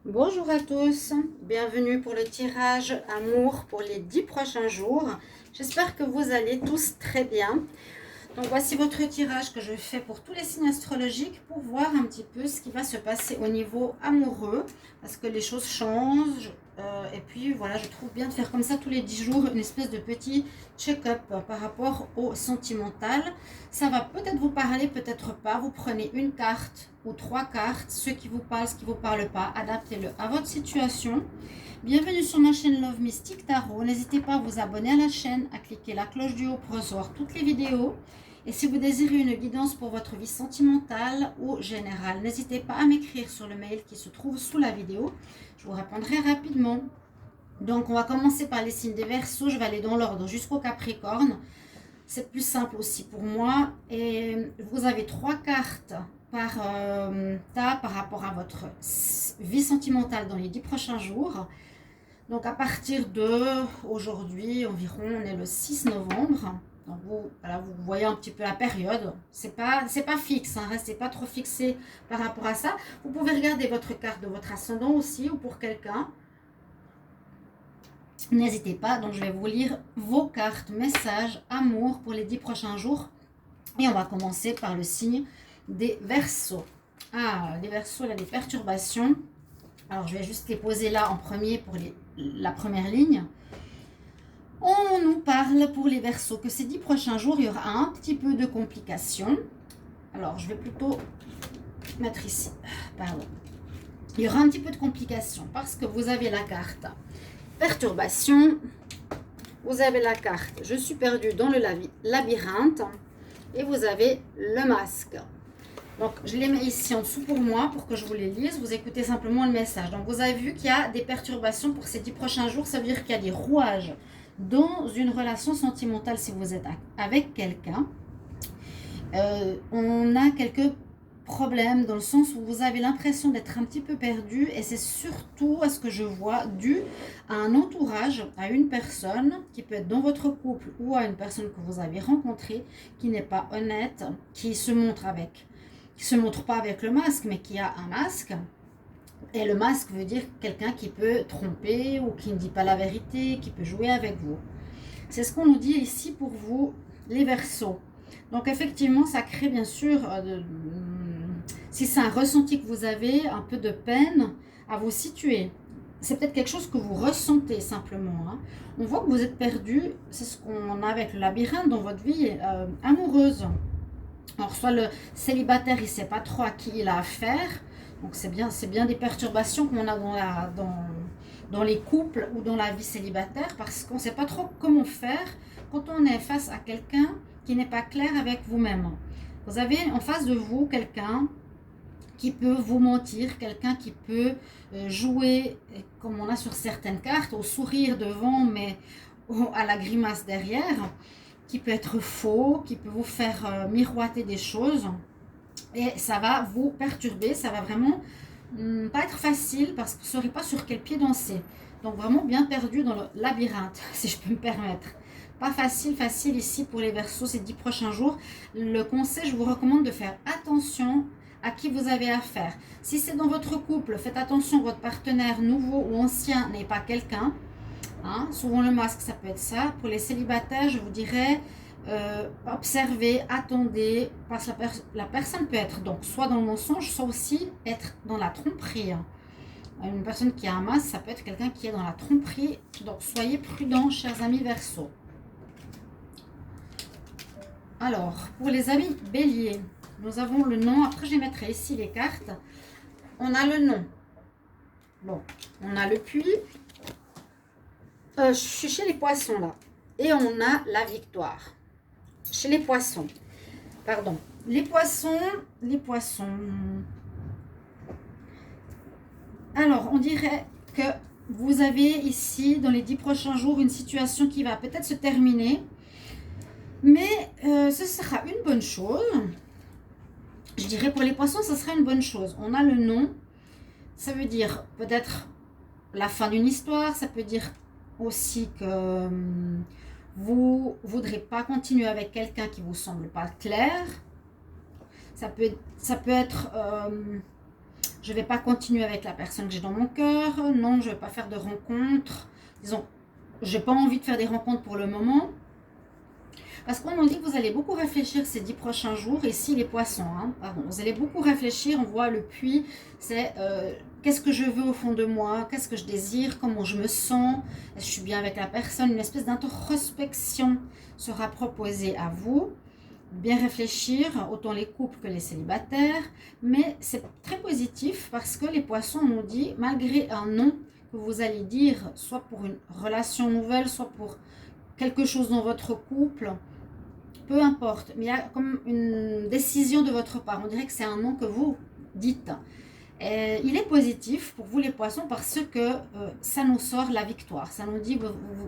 Bonjour à tous, bienvenue pour le tirage amour pour les 10 prochains jours. J'espère que vous allez tous très bien. Donc voici votre tirage que je fais pour tous les signes astrologiques pour voir un petit peu ce qui va se passer au niveau amoureux parce que les choses changent et puis voilà, je trouve bien de faire comme ça tous les 10 jours une espèce de petit check-up par rapport au sentimental. Ça va peut-être vous parler, peut-être pas. Vous prenez une carte ou 3 cartes, ce qui vous parle, ce qui vous parle pas, adaptez-le à votre situation. Bienvenue sur ma chaîne Love Mystique Tarot. N'hésitez pas à vous abonner à la chaîne, à cliquer la cloche du haut pour recevoir toutes les vidéos. Et si vous désirez une guidance pour votre vie sentimentale ou générale, n'hésitez pas à m'écrire sur le mail qui se trouve sous la vidéo. Je vous répondrai rapidement. Donc, on va commencer par les signes des Verseaux. Je vais aller dans l'ordre jusqu'au Capricorne. C'est plus simple aussi pour moi. Et vous avez 3 cartes par tas par rapport à votre vie sentimentale dans les 10 prochains jours. Donc, à partir de aujourd'hui, environ, on est le 6 novembre. Donc voilà, vous voyez un petit peu la période. C'est pas fixe, hein, restez pas trop fixé par rapport à ça. Vous pouvez regarder votre carte de votre ascendant aussi ou pour quelqu'un. N'hésitez pas, donc je vais vous lire vos cartes, messages, amour pour les 10 prochains jours. Et on va commencer par le signe des Verseaux. Ah, les Verseaux, il y a des perturbations. Alors je vais juste les poser là en premier pour la première ligne. On nous parle pour les Verseaux que ces 10 prochains jours, il y aura un petit peu de complications. Alors, je vais plutôt mettre ici. Pardon. Il y aura un petit peu de complications parce que vous avez la carte perturbation. Vous avez la carte je suis perdu dans le labyrinthe. Et vous avez le masque. Donc, je les mets ici en dessous pour moi, pour que je vous les lise. Vous écoutez simplement le message. Donc, vous avez vu qu'il y a des perturbations pour ces 10 prochains jours. Ça veut dire qu'il y a des rouages dans une relation sentimentale si vous êtes avec quelqu'un. On a quelques problèmes dans le sens où vous avez l'impression d'être un petit peu perdu. Et c'est surtout, à ce que je vois, dû à un entourage, à une personne qui peut être dans votre couple ou à une personne que vous avez rencontrée qui n'est pas honnête, qui se montre pas avec le masque, mais qui a un masque. Et le masque veut dire quelqu'un qui peut tromper ou qui ne dit pas la vérité, qui peut jouer avec vous. C'est ce qu'on nous dit ici pour vous, les Verseaux. Donc effectivement, ça crée bien sûr, si c'est un ressenti que vous avez, un peu de peine à vous situer. C'est peut-être quelque chose que vous ressentez simplement. Hein. On voit que vous êtes perdu, c'est ce qu'on a avec le labyrinthe dans votre vie amoureuse. Alors, soit le célibataire, il ne sait pas trop à qui il a affaire. Donc, c'est bien des perturbations qu'on a dans les couples ou dans la vie célibataire parce qu'on ne sait pas trop comment faire quand on est face à quelqu'un qui n'est pas clair avec vous-même. Vous avez en face de vous quelqu'un qui peut vous mentir, quelqu'un qui peut jouer, comme on a sur certaines cartes, au sourire devant, mais à la grimace derrière, qui peut être faux, qui peut vous faire miroiter des choses. Et ça va vous perturber, ça va vraiment pas être facile parce que vous ne saurez pas sur quel pied danser. Donc vraiment bien perdu dans le labyrinthe, si je peux me permettre. Pas facile ici pour les Verseaux ces 10 prochains jours. Le conseil, je vous recommande de faire attention à qui vous avez affaire. Si c'est dans votre couple, faites attention, votre partenaire nouveau ou ancien n'est pas quelqu'un. Hein, souvent le masque, ça peut être ça. Pour les célibataires, je vous dirais, observez, attendez, parce que la personne peut être donc soit dans le mensonge, soit aussi être dans la tromperie. Une personne qui a un masque, ça peut être quelqu'un qui est dans la tromperie. Donc soyez prudents, chers amis Verseaux. Alors, pour les amis Bélier, nous avons le nom. Après, je mettrai ici les cartes. On a le nom. Bon, on a le puits. Je suis chez les poissons là. Et on a la victoire. Chez les poissons. Pardon. Les poissons. Alors, on dirait que vous avez ici, dans les 10 prochains jours, une situation qui va peut-être se terminer. Mais ce sera une bonne chose. Je dirais pour les poissons, ce sera une bonne chose. On a le nom. Ça veut dire peut-être la fin d'une histoire. Ça peut dire aussi que vous ne voudrez pas continuer avec quelqu'un qui ne vous semble pas clair. Ça peut être je ne vais pas continuer avec la personne que j'ai dans mon cœur, non, je ne vais pas faire de rencontres, disons, je n'ai pas envie de faire des rencontres pour le moment. Parce qu'on nous dit que vous allez beaucoup réfléchir ces 10 prochains jours, ici les poissons, hein, pardon, vous allez beaucoup réfléchir, on voit le puits, c'est qu'est-ce que je veux au fond de moi, qu'est-ce que je désire, comment je me sens, est-ce que je suis bien avec la personne, une espèce d'introspection sera proposée à vous. Bien réfléchir, autant les couples que les célibataires, mais c'est très positif parce que les poissons nous dit, malgré un non que vous allez dire, soit pour une relation nouvelle, soit pour quelque chose dans votre couple, peu importe, mais il y a comme une décision de votre part, on dirait que c'est un non que vous dites. Et il est positif pour vous les poissons parce que ça nous sort la victoire, ça nous dit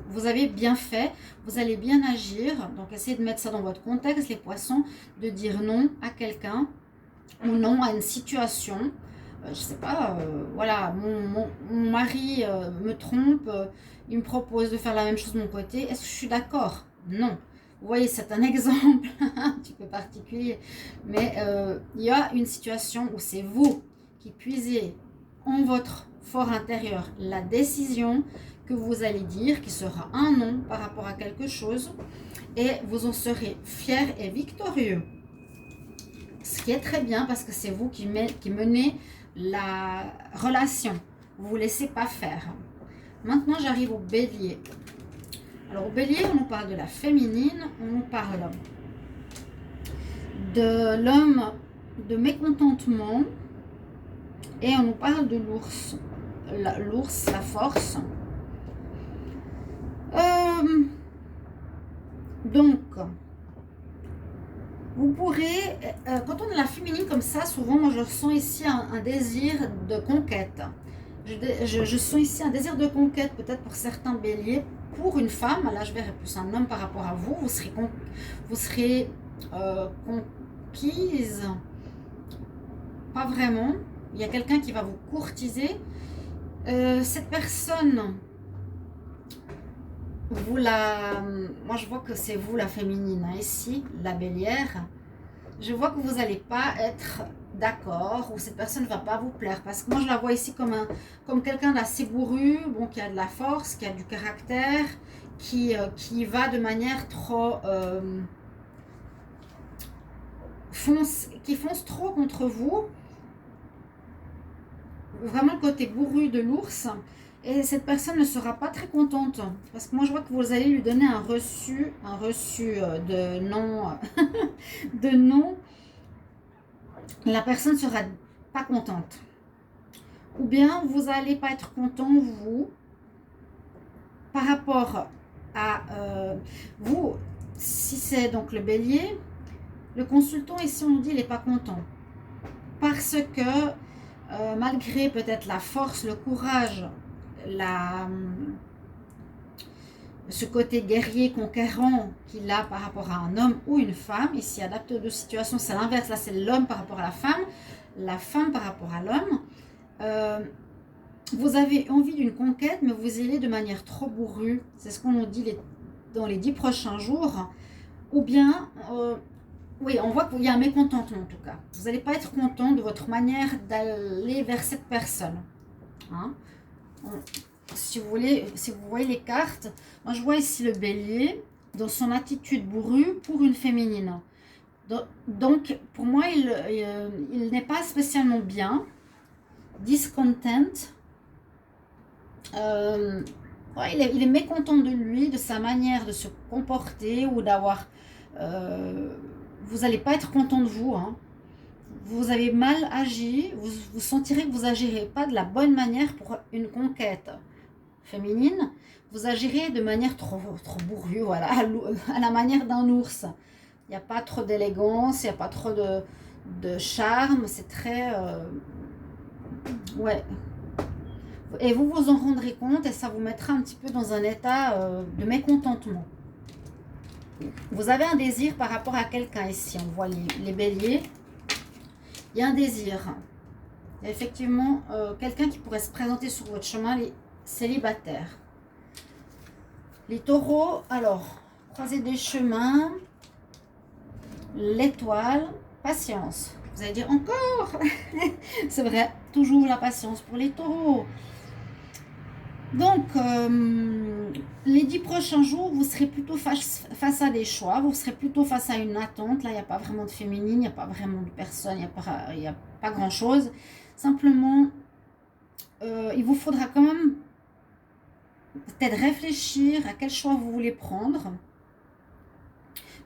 vous avez bien fait, vous allez bien agir, donc essayez de mettre ça dans votre contexte les poissons, de dire non à quelqu'un ou non à une situation. Je sais pas, voilà, mon mari me trompe, il me propose de faire la même chose de mon côté, est-ce que je suis d'accord? Non. Vous voyez, c'est un exemple un petit peu particulier, mais il y a une situation où c'est vous qui puisez en votre fort intérieur la décision que vous allez dire, qui sera un non par rapport à quelque chose, et vous en serez fier et victorieux. Ce qui est très bien parce que c'est vous qui menez la relation. Vous ne vous laissez pas faire. Maintenant, j'arrive au bélier. Alors, au bélier, on nous parle de la féminine, on nous parle de l'homme de mécontentement et on nous parle de l'ours. L'ours, la force. Donc, vous pourrez, quand on a la féminine comme ça, souvent, moi je ressens ici un désir de conquête. Je sens ici un désir de conquête, peut-être pour certains béliers, pour une femme. Là, je verrai plus un homme par rapport à vous. Vous serez conquise. Pas vraiment. Il y a quelqu'un qui va vous courtiser. Cette personne, moi je vois que c'est vous la féminine, hein, ici, la bélière. Je vois que vous n'allez pas être d'accord, ou cette personne ne va pas vous plaire, parce que moi je la vois ici comme quelqu'un d'assez bourru, bon, qui a de la force, qui a du caractère, qui va de manière trop qui fonce trop contre vous, vraiment le côté bourru de l'ours. Et cette personne ne sera pas très contente. Parce que moi, je vois que vous allez lui donner un reçu de non. De non. La personne ne sera pas contente. Ou bien, vous n'allez pas être content, vous, par rapport à vous. Si c'est donc le bélier, le consultant ici, on dit, il n'est pas content. Parce que, malgré peut-être la force, le courage, ce côté guerrier conquérant qu'il a par rapport à un homme ou une femme, ici adapté aux deux situations, c'est l'inverse, là c'est l'homme par rapport à la femme par rapport à l'homme. Vous avez envie d'une conquête, mais vous y allez de manière trop bourrue, c'est ce qu'on nous dit dans les 10 prochains jours, ou bien, oui, on voit qu'il y a un mécontentement en tout cas. Vous n'allez pas être content de votre manière d'aller vers cette personne. Hein? Si vous voyez les cartes, moi je vois ici le bélier dans son attitude bourrue pour une féminine. Donc pour moi, il n'est pas spécialement bien. Discontent. Ouais, il est mécontent de lui, de sa manière de se comporter ou d'avoir... vous n'allez pas être content de vous. Hein. Vous avez mal agi, vous sentirez que vous n'agirez pas de la bonne manière pour une conquête féminine. Vous agirez de manière trop bourrue, voilà, à la manière d'un ours. Il n'y a pas trop d'élégance, il n'y a pas trop de charme, c'est très... ouais. Et vous vous en rendrez compte et ça vous mettra un petit peu dans un état de mécontentement. Vous avez un désir par rapport à quelqu'un ici, on voit les béliers. Il y a un désir. Il y a effectivement quelqu'un qui pourrait se présenter sur votre chemin, les célibataires. Les taureaux, alors, croisée des chemins, l'étoile, patience. Vous allez dire encore c'est vrai, Toujours la patience pour les taureaux. Donc, les 10 prochains jours, vous serez plutôt face à des choix, vous serez plutôt face à une attente. Là, il n'y a pas vraiment de féminine, il n'y a pas vraiment de personne, il n'y a pas grand-chose. Simplement, il vous faudra quand même peut-être réfléchir à quel choix vous voulez prendre.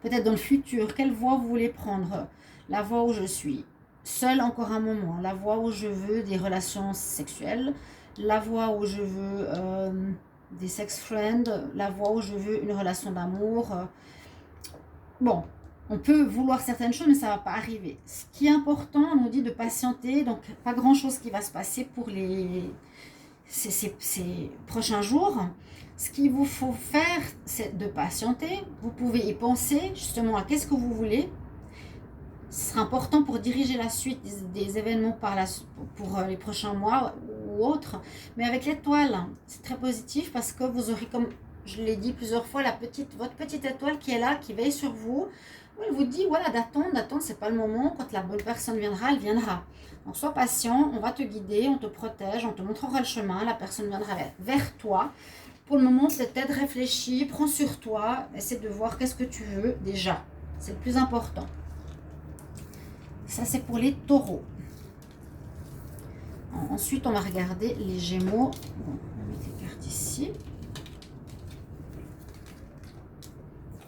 Peut-être dans le futur, quelle voie vous voulez prendre. La voie où je suis seule encore un moment, la voie où je veux des relations sexuelles, la voie où je veux des sex friends, la voie où je veux une relation d'amour. Bon, on peut vouloir certaines choses, mais ça ne va pas arriver. Ce qui est important, on nous dit de patienter, donc pas grand-chose qui va se passer pour ces prochains jours. Ce qu'il vous faut faire, c'est de patienter. Vous pouvez y penser justement à qu'est-ce que vous voulez. Ce sera important pour diriger la suite des événements pour les prochains mois ou autres. Mais avec l'étoile, c'est très positif parce que vous aurez, comme je l'ai dit plusieurs fois, votre petite étoile qui est là, qui veille sur vous. Elle vous dit, voilà, d'attendre, c'est pas le moment. Quand la bonne personne viendra, elle viendra. Donc sois patient, on va te guider, on te protège, on te montrera le chemin, la personne viendra vers toi. Pour le moment, peut-être réfléchis, prends sur toi, essaie de voir qu'est-ce que tu veux déjà. C'est le plus important. Ça, c'est pour les taureaux. Ensuite, on va regarder les gémeaux. Bon, on va mettre les cartes ici.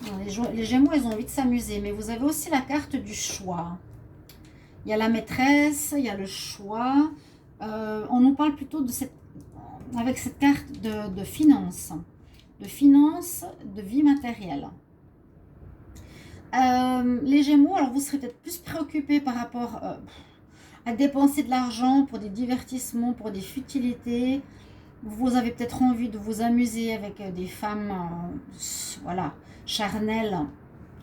Alors, les gémeaux, ils ont envie de s'amuser, mais vous avez aussi la carte du choix. Il y a la maîtresse, il y a le choix. On nous parle plutôt de avec cette carte de finances. De finances, de vie matérielle. Les gémeaux, alors vous serez peut-être plus préoccupés par rapport à dépenser de l'argent pour des divertissements, pour des futilités. Vous avez peut-être envie de vous amuser avec des femmes voilà, charnelles,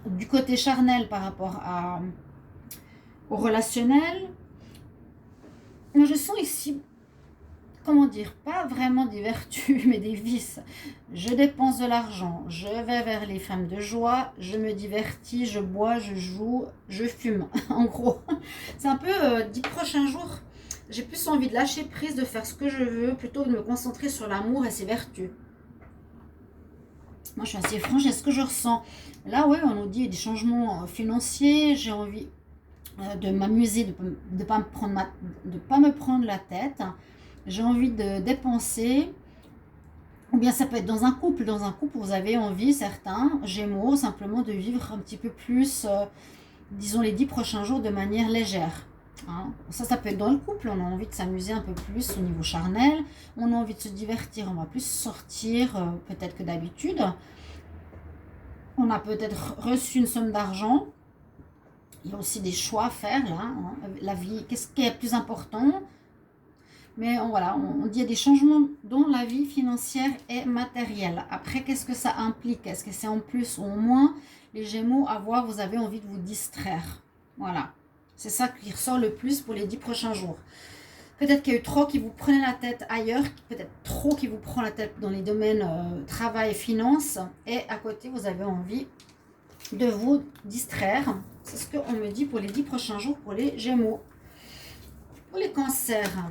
du côté charnel par rapport au relationnel. Je sens ici, comment dire, pas vraiment des vertus, mais des vices. Je dépense de l'argent, je vais vers les femmes de joie, je me divertis, je bois, je joue, je fume. En gros, c'est un peu 10 prochains jours. J'ai plus envie de lâcher prise, de faire ce que je veux, plutôt que de me concentrer sur l'amour et ses vertus. Moi, je suis assez franche, c'est ce que je ressens. Là, ouais, on nous dit des changements financiers, j'ai envie de m'amuser, de ne pas me prendre la tête. J'ai envie de dépenser. Ou bien ça peut être dans un couple. Dans un couple, vous avez envie, certains gémeaux, simplement de vivre un petit peu plus, disons, les 10 prochains jours de manière légère. Hein. Ça peut être dans le couple. On a envie de s'amuser un peu plus au niveau charnel. On a envie de se divertir. On va plus sortir peut-être que d'habitude. On a peut-être reçu une somme d'argent. Il y a aussi des choix à faire là. Hein. La vie, qu'est-ce qui est plus important ? Mais voilà, on dit qu'il y a des changements dans la vie financière et matérielle. Après, qu'est-ce que ça implique? Est-ce que c'est en plus ou en moins? Les gémeaux, à voir, vous avez envie de vous distraire. Voilà. C'est ça qui ressort le plus pour les 10 prochains jours. Peut-être qu'il y a eu trop qui vous prenait la tête ailleurs, peut-être trop qui vous prend la tête dans les domaines travail et finances. Et à côté, vous avez envie de vous distraire. C'est ce qu'on me dit pour les 10 prochains jours pour les gémeaux. Pour les cancers,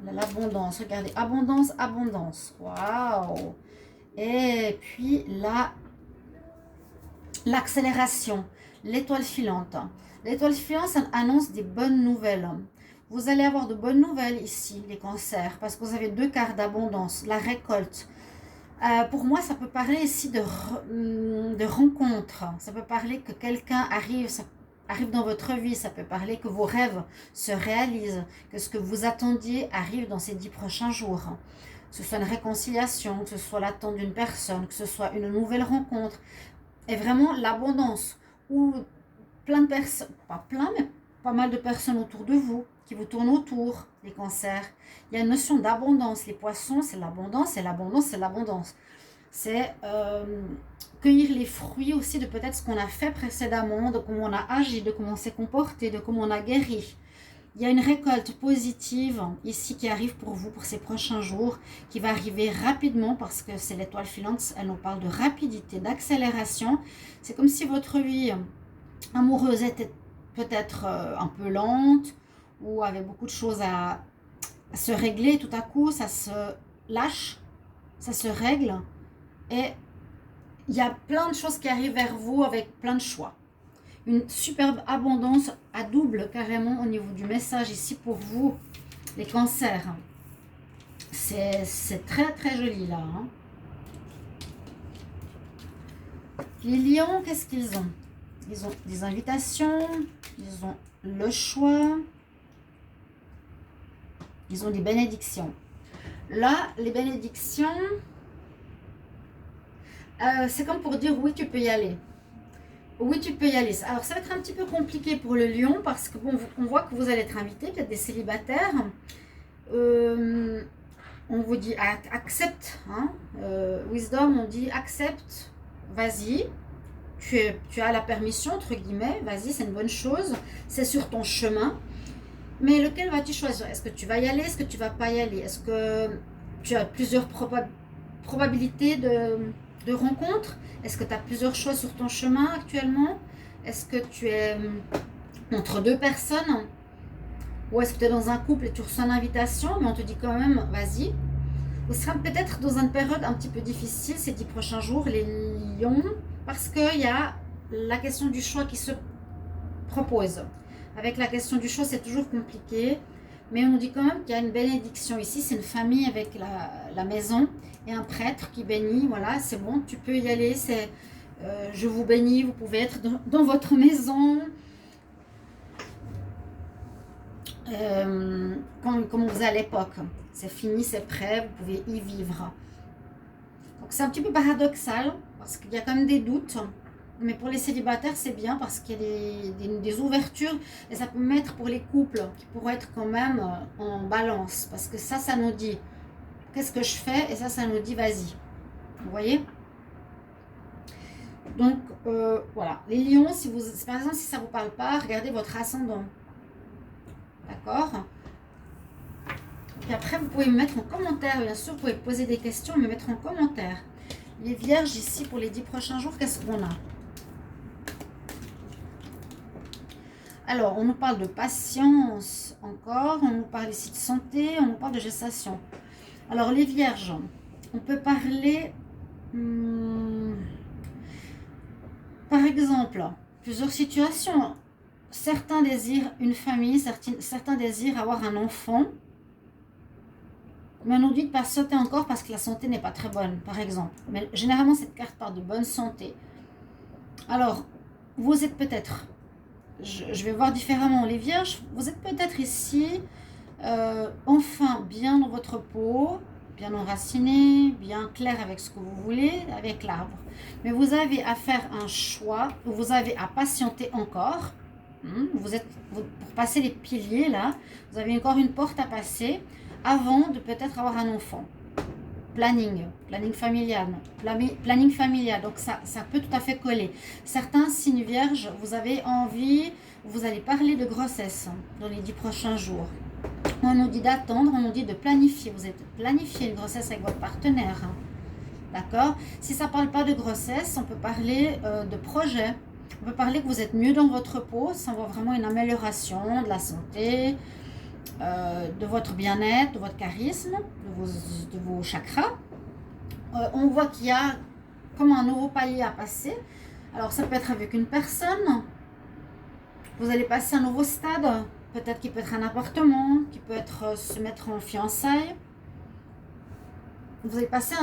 l'abondance, regardez, abondance, abondance. Waouh! Et puis là, l'accélération, l'étoile filante. L'étoile filante, ça annonce des bonnes nouvelles. Vous allez avoir de bonnes nouvelles ici, les cancers, parce que vous avez 2 cartes d'abondance, la récolte. Pour moi, ça peut parler ici de rencontre. Ça peut parler que quelqu'un arrive dans votre vie. Ça peut parler que vos rêves se réalisent, que ce que vous attendiez arrive dans ces 10 prochains jours. Que ce soit une réconciliation, que ce soit l'attente d'une personne, que ce soit une nouvelle rencontre. Et vraiment l'abondance, où plein de personnes, pas plein, mais pas mal de personnes autour de vous, qui vous tournent autour, les cancers. Il y a une notion d'abondance. Les poissons, c'est l'abondance, et l'abondance, c'est l'abondance. C'est cueillir les fruits aussi de peut-être ce qu'on a fait précédemment, de comment on a agi, de comment on s'est comporté, de comment on a guéri. Il y a une récolte positive ici qui arrive pour vous pour ces prochains jours, qui va arriver rapidement parce que c'est l'étoile filante, elle nous parle de rapidité, d'accélération. C'est comme si votre vie amoureuse était peut-être un peu lente, ou avec beaucoup de choses à se régler. Tout à coup, ça se lâche, ça se règle. Et il y a plein de choses qui arrivent vers vous avec plein de choix. Une superbe abondance à double carrément au niveau du message ici pour vous, les cancers. C'est très très joli là. Hein. Les lions, qu'est-ce qu'ils ont? Ils ont des invitations, ils ont le choix, ils ont des bénédictions. Là, les bénédictions, c'est comme pour dire oui, tu peux y aller. Oui, tu peux y aller. Alors, ça va être un petit peu compliqué pour le lion parce que bon, on voit que vous allez être invité, peut-être des célibataires. On vous dit accepte. Hein, wisdom, on dit accepte, vas-y. Tu as la permission, entre guillemets, vas-y, c'est une bonne chose. C'est sur ton chemin. Mais lequel vas-tu choisir? Est-ce que tu vas y aller? Est-ce que tu vas pas y aller? Est-ce que tu as plusieurs probabilités de rencontres? Est-ce que tu as plusieurs choix sur ton chemin actuellement? Est-ce que tu es entre deux personnes? Ou est-ce que tu es dans un couple et tu reçois une invitation, mais on te dit quand même, vas-y. Vous serez peut-être dans une période un petit peu difficile ces 10 prochains jours, les lions, parce qu'il y a la question du choix qui se propose. Avec la question du choix, c'est toujours compliqué. Mais on dit quand même qu'il y a une bénédiction. Ici, c'est une famille avec la maison et un prêtre qui bénit. Voilà, c'est bon, tu peux y aller. C'est je vous bénis, vous pouvez être dans votre maison. Comme on faisait à l'époque. C'est fini, c'est prêt, vous pouvez y vivre. Donc c'est un petit peu paradoxal parce qu'il y a quand même des doutes. Mais pour les célibataires, c'est bien parce qu'il y a des ouvertures et ça peut mettre pour les couples qui pourraient être quand même en balance. Parce que ça nous dit qu'est-ce que je fais et ça nous dit vas-y. Vous voyez? Donc voilà. Les lions, par exemple, si ça ne vous parle pas, regardez votre ascendant. D'accord? Et après, vous pouvez me mettre en commentaire. Bien sûr, vous pouvez poser des questions, me mettre en commentaire. Les vierges ici pour les 10 prochains jours, qu'est-ce qu'on a? Alors, on nous parle de patience encore, on nous parle ici de santé, on nous parle de gestation. Alors, les vierges, on peut parler, par exemple, plusieurs situations. Certains désirent une famille, certains désirent avoir un enfant, mais on nous dit de patienter encore parce que la santé n'est pas très bonne, par exemple. Mais généralement, cette carte parle de bonne santé. Alors, vous êtes peut-être... Je vais voir différemment les vierges. Vous êtes peut-être ici, enfin bien dans votre peau, bien enraciné, bien clair avec ce que vous voulez, avec l'arbre. Mais vous avez à faire un choix, vous avez à patienter encore. Pour passer les piliers là, vous avez encore une porte à passer avant de peut-être avoir un enfant. Planning familial, donc ça peut tout à fait coller. Certains signes vierges, vous avez envie, vous allez parler de grossesse dans les 10 prochains jours. On nous dit d'attendre, on nous dit de planifier. Vous êtes planifié une grossesse avec votre partenaire. D'accord? Si ça ne parle pas de grossesse, on peut parler de projet. On peut parler que vous êtes mieux dans votre peau, ça voit vraiment une amélioration de la santé, de votre bien-être, de votre charisme, de vos chakras. On voit qu'il y a comme un nouveau palier à passer. Alors ça peut être avec une personne. Vous allez passer un nouveau stade. Peut-être qu'il peut être un appartement, qui peut être se mettre en fiançailles. Vous allez passer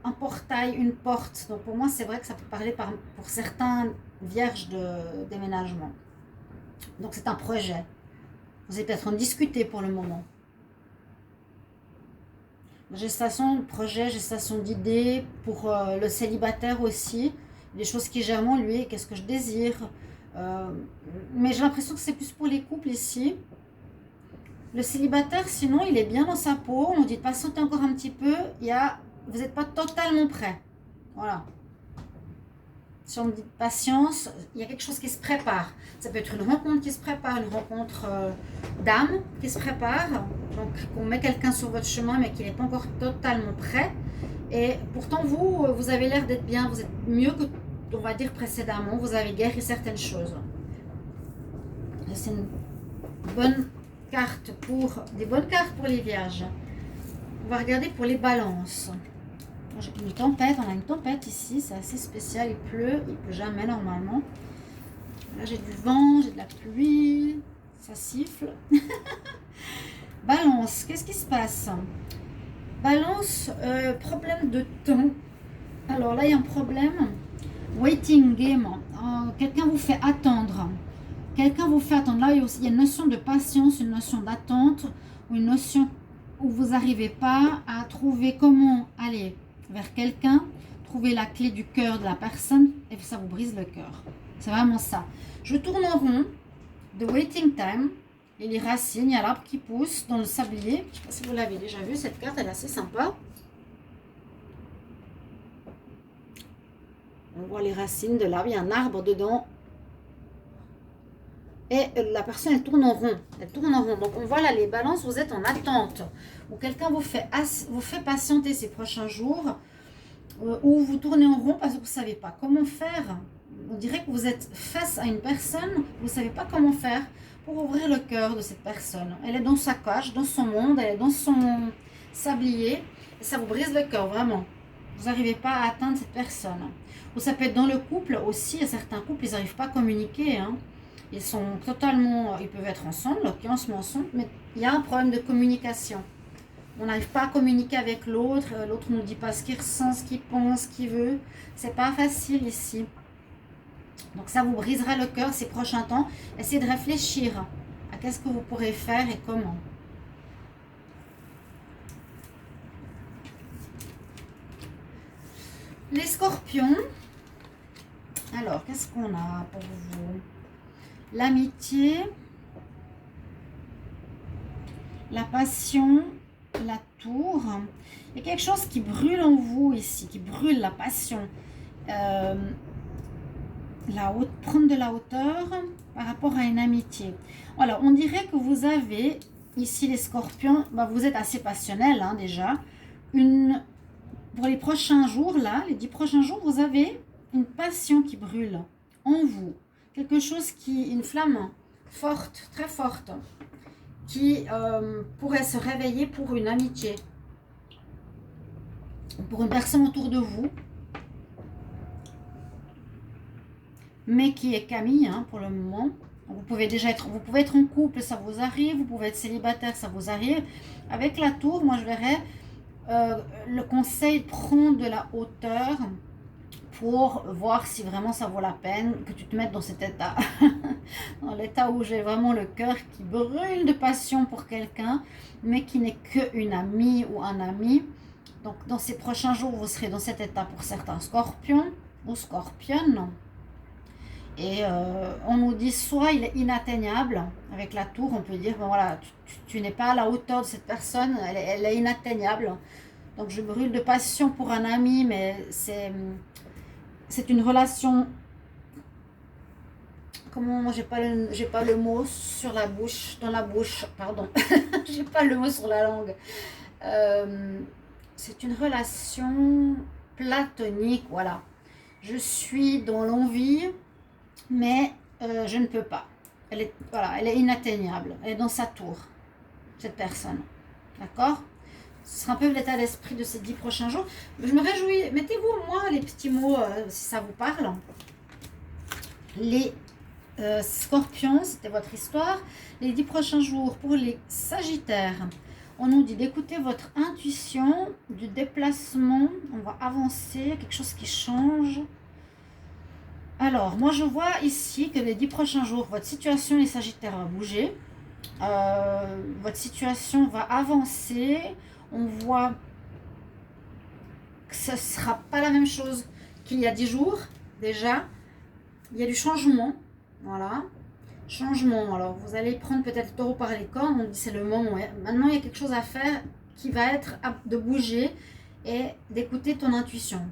un portail, une porte. Donc pour moi, c'est vrai que ça peut parler pour certains vierges de déménagement. Donc c'est un projet. Vous allez peut-être en discuter pour le moment. Gestation de projet, gestation d'idées, pour le célibataire aussi. Des choses qui germent lui, qu'est-ce que je désire. Mais j'ai l'impression que c'est plus pour les couples ici. Le célibataire, sinon, il est bien dans sa peau. On dit de patienter encore un petit peu. Vous n'êtes pas totalement prêt. Voilà. Si on me dit patience, il y a quelque chose qui se prépare. Ça peut être une rencontre qui se prépare, une rencontre d'âme qui se prépare. Donc, on met quelqu'un sur votre chemin, mais qui n'est pas encore totalement prêt. Et pourtant, vous avez l'air d'être bien. Vous êtes mieux que, on va dire, précédemment. Vous avez guéri certaines choses. C'est une bonne cartes pour, des bonnes cartes pour les vierges. On va regarder pour les balances. J'ai une tempête, on a une tempête ici, c'est assez spécial, il pleut jamais normalement. Là j'ai du vent, j'ai de la pluie, ça siffle. Balance, qu'est-ce qui se passe? Balance, problème de temps. Alors là il y a un problème. Waiting game, quelqu'un vous fait attendre. Quelqu'un vous fait attendre. Là il y a une notion de patience, une notion d'attente, ou une notion où vous n'arrivez pas à trouver comment aller vers quelqu'un, trouver la clé du cœur de la personne, et ça vous brise le cœur. C'est vraiment ça. Je tourne en rond, de waiting time, et les racines, il y a l'arbre qui pousse dans le sablier. Je ne sais pas si vous l'avez déjà vu, cette carte, elle est assez sympa. On voit les racines de l'arbre, il y a un arbre dedans. Et la personne, elle tourne en rond. Elle tourne en rond. Donc, on voit là, les balances, vous êtes en attente. Ou quelqu'un vous fait patienter ces prochains jours. Ou vous tournez en rond parce que vous ne savez pas comment faire. On dirait que vous êtes face à une personne, vous ne savez pas comment faire pour ouvrir le cœur de cette personne. Elle est dans sa cage, dans son monde, elle est dans son sablier. Et ça vous brise le cœur, vraiment. Vous n'arrivez pas à atteindre cette personne. Ou ça peut être dans le couple aussi. Il y a certains couples, ils n'arrivent pas à communiquer, hein. Ils sont totalement, ils peuvent être ensemble, en ce moment ensemble, mais il y a un problème de communication. On n'arrive pas à communiquer avec l'autre, l'autre ne nous dit pas ce qu'il ressent, ce qu'il pense, ce qu'il veut. C'est pas facile ici. Donc ça vous brisera le cœur ces prochains temps. Essayez de réfléchir à qu'est-ce que vous pourrez faire et comment. Les scorpions. Alors, qu'est-ce qu'on a pour vous? L'amitié, la passion, la tour. Il y a quelque chose qui brûle en vous ici, qui brûle la passion. Prendre de la hauteur par rapport à une amitié. Voilà, on dirait que vous avez, ici les scorpions, vous êtes assez passionnel hein, déjà. Pour les prochains jours, là, les 10 prochains jours, vous avez une passion qui brûle en vous. Quelque chose une flamme forte, très forte, qui pourrait se réveiller pour une amitié, pour une personne autour de vous, mais qui est Camille hein, pour le moment. Vous pouvez être en couple, ça vous arrive, vous pouvez être célibataire, ça vous arrive. Avec la tour, moi je verrais le conseil prend de la hauteur pour voir si vraiment ça vaut la peine que tu te mettes dans cet état. Dans l'état où j'ai vraiment le cœur qui brûle de passion pour quelqu'un, mais qui n'est qu'une amie ou un ami. Donc dans ces prochains jours, vous serez dans cet état pour certains scorpions ou scorpionnes. Et on nous dit soit il est inatteignable. Avec la tour, on peut dire, bon, voilà, tu n'es pas à la hauteur de cette personne, elle est inatteignable. Donc je brûle de passion pour un ami, mais c'est une relation, comment, j'ai pas le mot sur la bouche, dans la bouche, pardon, j'ai pas le mot sur la langue. C'est une relation platonique, voilà. Je suis dans l'envie, mais je ne peux pas. Elle est inatteignable, elle est dans sa tour, cette personne, d'accord? Ce sera un peu l'état d'esprit de ces 10 prochains jours. Je me réjouis. Mettez-vous moi les petits mots si ça vous parle. Les scorpions, c'était votre histoire. Les 10 prochains jours pour les sagittaires. On nous dit d'écouter votre intuition, du déplacement. On va avancer, quelque chose qui change. Alors, moi je vois ici que les 10 prochains jours, votre situation les sagittaires va bouger. Votre situation va avancer. On voit que ce ne sera pas la même chose qu'il y a 10 jours, déjà. Il y a du changement, voilà. Changement, alors vous allez prendre peut-être le taureau par les cornes, on dit c'est le moment. Maintenant, il y a quelque chose à faire qui va être de bouger et d'écouter ton intuition.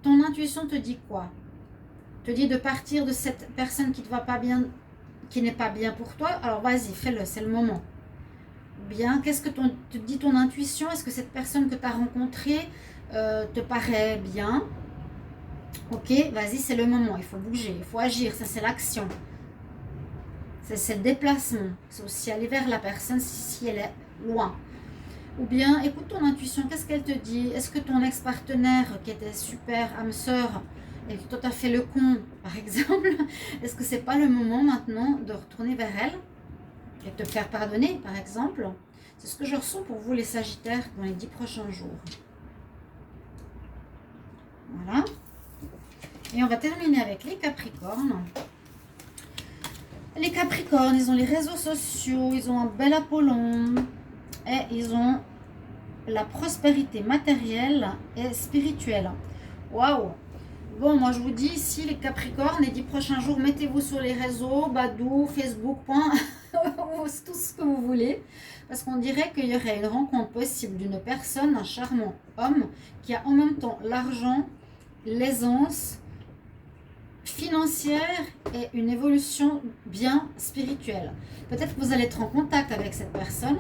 Ton intuition te dit quoi? Te dit de partir de cette personne qui ne va pas bien, qui n'est pas bien pour toi. Alors vas-y, fais-le, c'est le moment. Bien, qu'est-ce que te dit ton intuition? Est-ce que cette personne que tu as rencontrée te paraît bien? Ok, vas-y, c'est le moment, il faut bouger, il faut agir, ça c'est l'action. C'est le déplacement. C'est aussi aller vers la personne si elle est loin. Ou bien, écoute ton intuition, qu'est-ce qu'elle te dit? Est-ce que ton ex-partenaire, qui était super âme sœur, et que toi t'as fait le con, par exemple, est-ce que c'est pas le moment maintenant de retourner vers elle et de te faire pardonner, par exemple? C'est ce que je ressens pour vous, les Sagittaires, dans les 10 prochains jours. Voilà. Et on va terminer avec les Capricornes. Les Capricornes, ils ont les réseaux sociaux, ils ont un bel Apollon et ils ont la prospérité matérielle et spirituelle. Waouh! Bon, moi je vous dis ici, les Capricornes, les 10 prochains jours, mettez-vous sur les réseaux, Badou, Facebook, tout ce que vous voulez. Parce qu'on dirait qu'il y aurait une rencontre possible d'une personne, un charmant homme, qui a en même temps l'argent, l'aisance financière et une évolution bien spirituelle. Peut-être que vous allez être en contact avec cette personne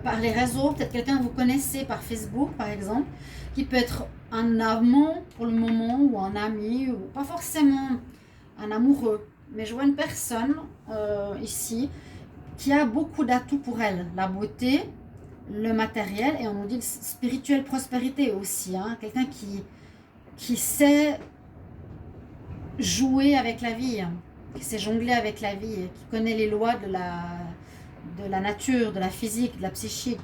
par les réseaux, peut-être quelqu'un que vous connaissez par Facebook par exemple, qui peut être un amant pour le moment ou un ami, ou pas forcément un amoureux, mais je vois une personne ici qui a beaucoup d'atouts pour elle, la beauté, le matériel et on nous dit spirituelle prospérité aussi, hein, quelqu'un qui sait jouer avec la vie, qui sait jongler avec la vie, qui connaît les lois de la nature, de la physique, de la psychique,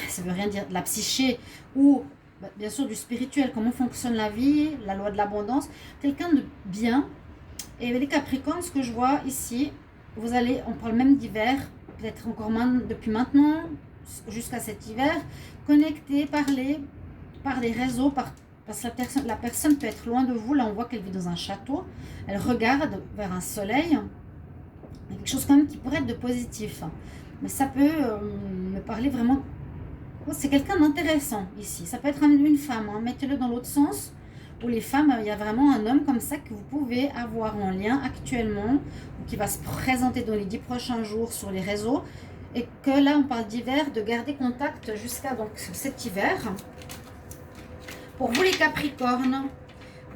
ça veut rien dire, de la psyché, ou bien sûr du spirituel, comment fonctionne la vie, la loi de l'abondance, quelqu'un de bien. Et les Capricornes, ce que je vois ici, vous allez, on parle même d'hiver, peut-être encore depuis maintenant, jusqu'à cet hiver, connecter, parler par les réseaux, parce que la personne peut être loin de vous. Là, on voit qu'elle vit dans un château. Elle regarde vers un soleil. Il y a quelque chose quand même qui pourrait être de positif. Mais ça peut me parler vraiment... Oh, c'est quelqu'un d'intéressant ici. Ça peut être une femme. Hein. Mettez-le dans l'autre sens. Pour les femmes, il y a vraiment un homme comme ça que vous pouvez avoir en lien actuellement, ou qui va se présenter dans les 10 prochains jours sur les réseaux. Et que là, on parle d'hiver, de garder contact jusqu'à donc cet hiver. Pour vous les Capricornes,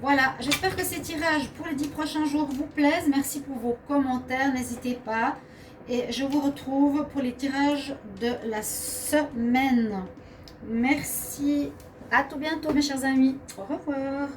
voilà, j'espère que ces tirages pour les 10 prochains jours vous plaisent. Merci pour vos commentaires, n'hésitez pas. Et je vous retrouve pour les tirages de la semaine. Merci, à tout bientôt mes chers amis. Au revoir.